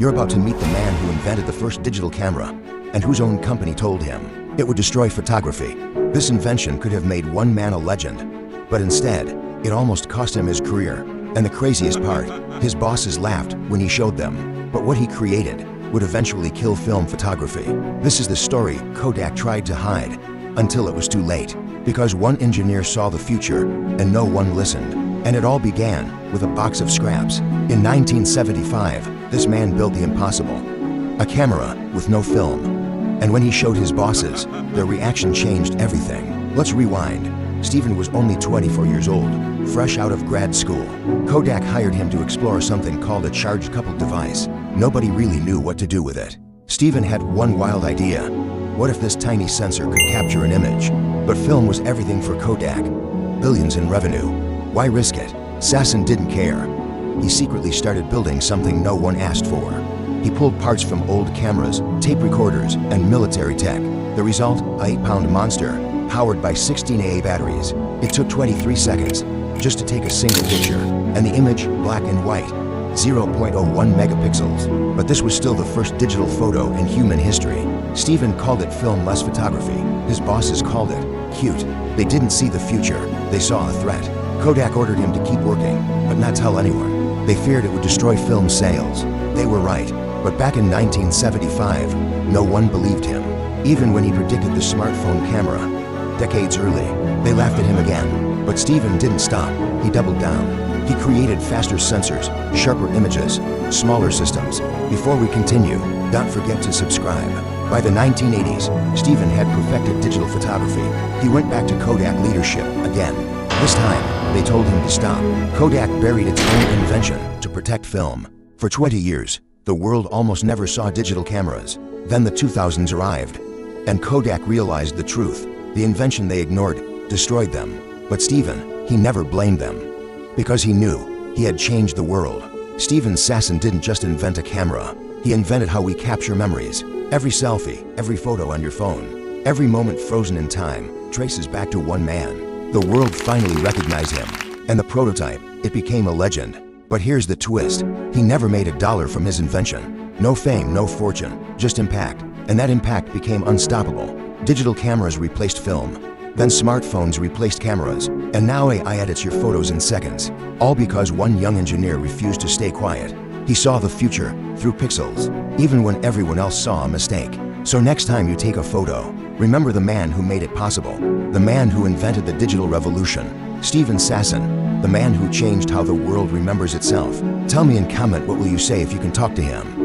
You're about to meet the man who invented the first digital camera and whose own company told him it would destroy photography. This invention could have made one man a legend, but instead, it almost cost him his career. And the craziest part, his bosses laughed when he showed them. But what he created would eventually kill film photography. This is the story Kodak tried to hide until it was too late, because one engineer saw the future and no one listened. And it all began with a box of scraps. In 1975, this man built the impossible, a camera with no film. And when he showed his bosses, their reaction changed everything. Let's rewind. Steven was only 24 years old, fresh out of grad school. Kodak hired him to explore something called a charge-coupled device. Nobody really knew what to do with it. Steven had one wild idea. What if this tiny sensor could capture an image? But film was everything for Kodak. Billions in revenue. Why risk it? Sasson didn't care. He secretly started building something no one asked for. He pulled parts from old cameras, tape recorders, and military tech. The result, a 8-pound monster, powered by 16AA batteries. It took 23 seconds just to take a single picture, and the image, black and white, 0.01 megapixels. But this was still the first digital photo in human history. Steven called it film-less photography. His bosses called it cute. They didn't see the future, they saw a threat. Kodak ordered him to keep working, but not tell anyone. They feared it would destroy film sales. They were right, but back in 1975, no one believed him. Even when he predicted the smartphone camera, decades early, they laughed at him again. But Steven didn't stop. He doubled down. He created faster sensors, sharper images, smaller systems. Before we continue, don't forget to subscribe. By the 1980s, Steven had perfected digital photography. He went back to Kodak leadership again. This time, they told him to stop. Kodak buried its own invention to protect film. For 20 years, the world almost never saw digital cameras. Then the 2000s arrived, and Kodak realized the truth. The invention they ignored destroyed them. But Steven, he never blamed them, because he knew he had changed the world. Steven Sasson didn't just invent a camera. He invented how we capture memories. Every selfie, every photo on your phone, every moment frozen in time traces back to one man. The world finally recognized him, and the prototype, it became a legend. But here's the twist. He never made a dollar from his invention. No fame, no fortune, just impact. And that impact became unstoppable. Digital cameras replaced film. Then smartphones replaced cameras. And now AI edits your photos in seconds. All because one young engineer refused to stay quiet. He saw the future through pixels, even when everyone else saw a mistake. So next time you take a photo, remember the man who made it possible. The man who invented the digital revolution. Steven Sasson, the man who changed how the world remembers itself. Tell me in comment what will you say if you can talk to him.